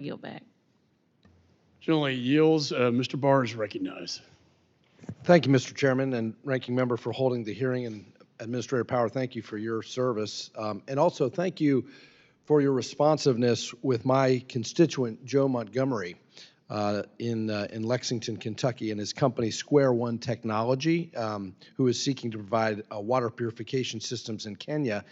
Yield back. Generally yields. Mr. Barr is recognized. Thank you, Mr. Chairman and Ranking Member, for holding the hearing, and Administrator Power, thank you for your service. And also thank you for your responsiveness with my constituent, Joe Montgomery, in Lexington, Kentucky, and his company Square One Technology, who is seeking to provide water purification systems in Kenya.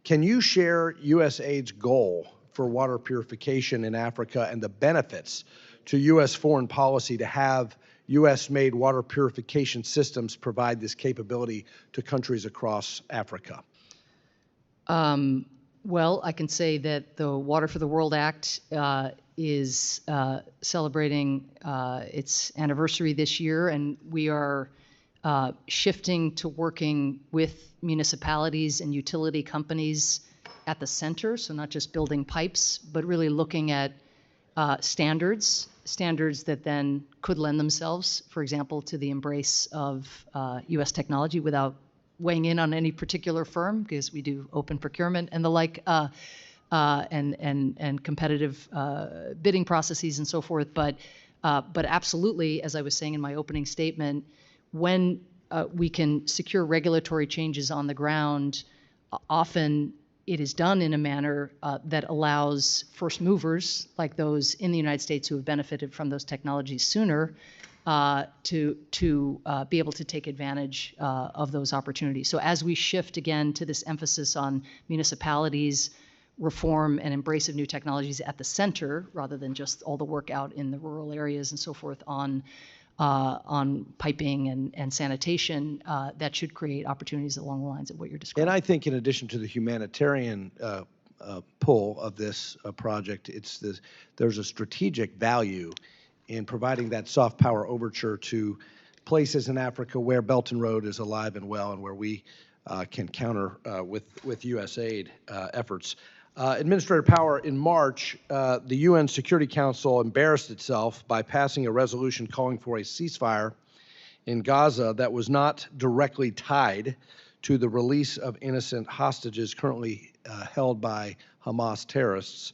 Can you share USAID's goal for water purification in Africa and the benefits to U.S. foreign policy to have U.S.-made water purification systems provide this capability to countries across Africa? Well, I can say that the Water for the World Act is celebrating its anniversary this year, and we are shifting to working with municipalities and utility companies at the center, so not just building pipes, but really looking at standards that then could lend themselves, for example, to the embrace of U.S. technology without weighing in on any particular firm, because we do open procurement and the like, and competitive bidding processes and so forth. But absolutely, as I was saying in my opening statement, when we can secure regulatory changes on the ground, often it is done in a manner that allows first movers, like those in the United States who have benefited from those technologies sooner, to be able to take advantage of those opportunities. So as we shift again to this emphasis on municipalities, reform and embrace of new technologies at the center, rather than just all the work out in the rural areas and so forth on piping and sanitation, that should create opportunities along the lines of what you're describing. And I think in addition to the humanitarian pull of this project, there's a strategic value in providing that soft power overture to places in Africa where Belt and Road is alive and well, and where we can counter with USAID efforts. Administrator Power, in March, the UN Security Council embarrassed itself by passing a resolution calling for a ceasefire in Gaza that was not directly tied to the release of innocent hostages currently held by Hamas terrorists.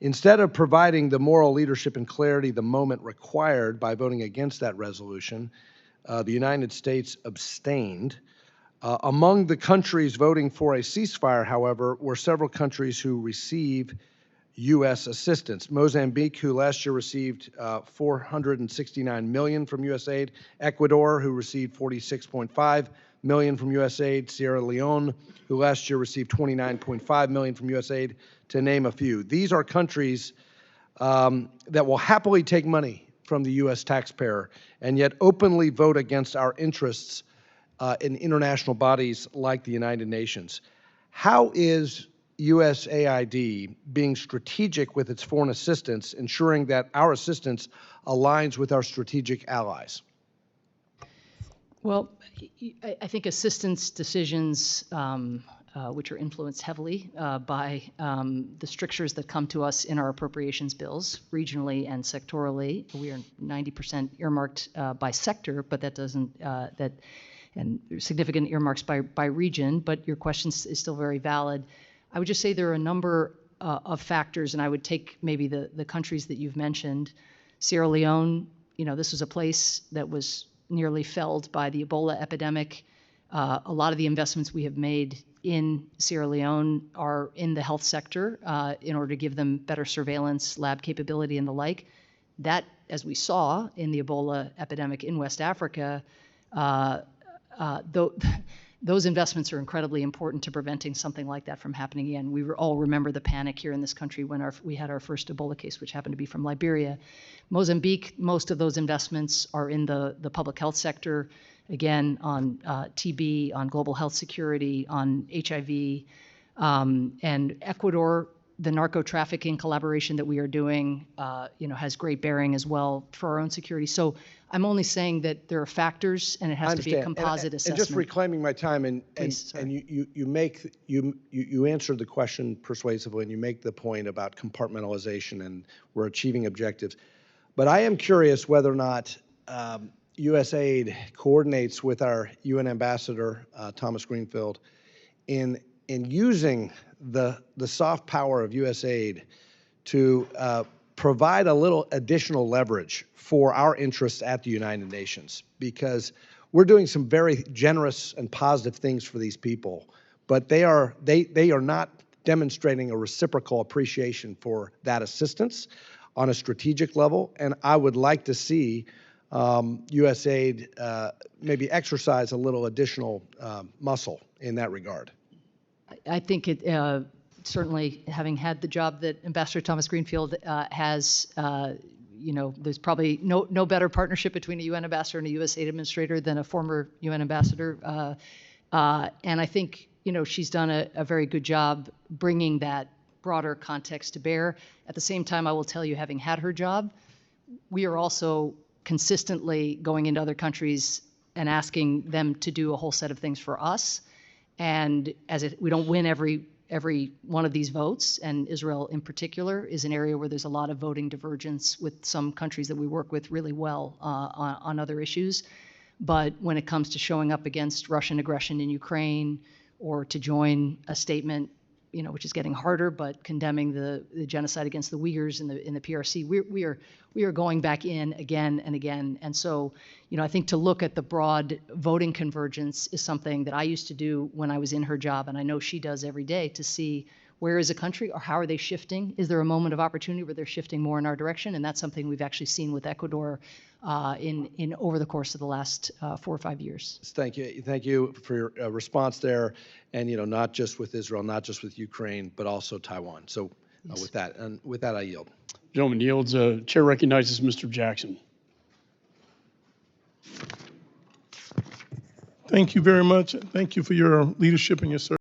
Instead of providing the moral leadership and clarity the moment required by voting against that resolution, the United States abstained. Among the countries voting for a ceasefire, however, were several countries who receive U.S. assistance. Mozambique, who last year received $469 million from USAID. Ecuador, who received $46.5 million from USAID. Sierra Leone, who last year received $29.5 million from USAID, to name a few. These are countries that will happily take money from the U.S. taxpayer and yet openly vote against our interests in international bodies like the United Nations. How is USAID being strategic with its foreign assistance, ensuring that our assistance aligns with our strategic allies? Well, I think assistance decisions, which are influenced heavily by the strictures that come to us in our appropriations bills, regionally and sectorally. We are 90% earmarked by sector, but that doesn't, and significant earmarks by region, but your question is still very valid. I would just say there are a number of factors, and I would take maybe the countries that you've mentioned. Sierra Leone, this was a place that was nearly felled by the Ebola epidemic. A lot of the investments we have made in Sierra Leone are in the health sector in order to give them better surveillance, lab capability, and the like. That, as we saw in the Ebola epidemic in West Africa, those investments are incredibly important to preventing something like that from happening again. We all remember the panic here in this country when we had our first Ebola case, which happened to be from Liberia. Mozambique, most of those investments are in the public health sector, again, on TB, on global health security, on HIV. And Ecuador, the narco trafficking collaboration that we are doing, has great bearing as well for our own security. So I'm only saying that there are factors, and it has to be a composite assessment. And just reclaiming my time, and you answered the question persuasively, and you make the point about compartmentalization, and we're achieving objectives. But I am curious whether or not USAID coordinates with our UN ambassador, Thomas Greenfield, in using the soft power of USAID to provide a little additional leverage for our interests at the United Nations, because we're doing some very generous and positive things for these people, but they are not demonstrating a reciprocal appreciation for that assistance on a strategic level. And I would like to see USAID maybe exercise a little additional muscle in that regard. I think it certainly, having had the job that Ambassador Thomas Greenfield has, there's probably no better partnership between a UN ambassador and a USAID administrator than a former UN ambassador. And I think, she's done a very good job bringing that broader context to bear. At the same time, I will tell you, having had her job, we are also consistently going into other countries and asking them to do a whole set of things for us. And we don't win every one of these votes, and Israel in particular is an area where there's a lot of voting divergence with some countries that we work with really well on other issues. But when it comes to showing up against Russian aggression in Ukraine, or to join a statement, which is getting harder, but condemning the genocide against the Uyghurs in the PRC, we are going back in again and again. And so, I think to look at the broad voting convergence is something that I used to do when I was in her job, and I know she does every day, to see where is a country, or how are they shifting? Is there a moment of opportunity where they're shifting more in our direction? And that's something we've actually seen with Ecuador in over the course of the last 4 or 5 years. Thank you for your response there, and not just with Israel, not just with Ukraine, but also Taiwan. So Yes. With that, I yield. Gentleman yields. Chair recognizes Mr. Jackson. Thank you very much. Thank you for your leadership and your service.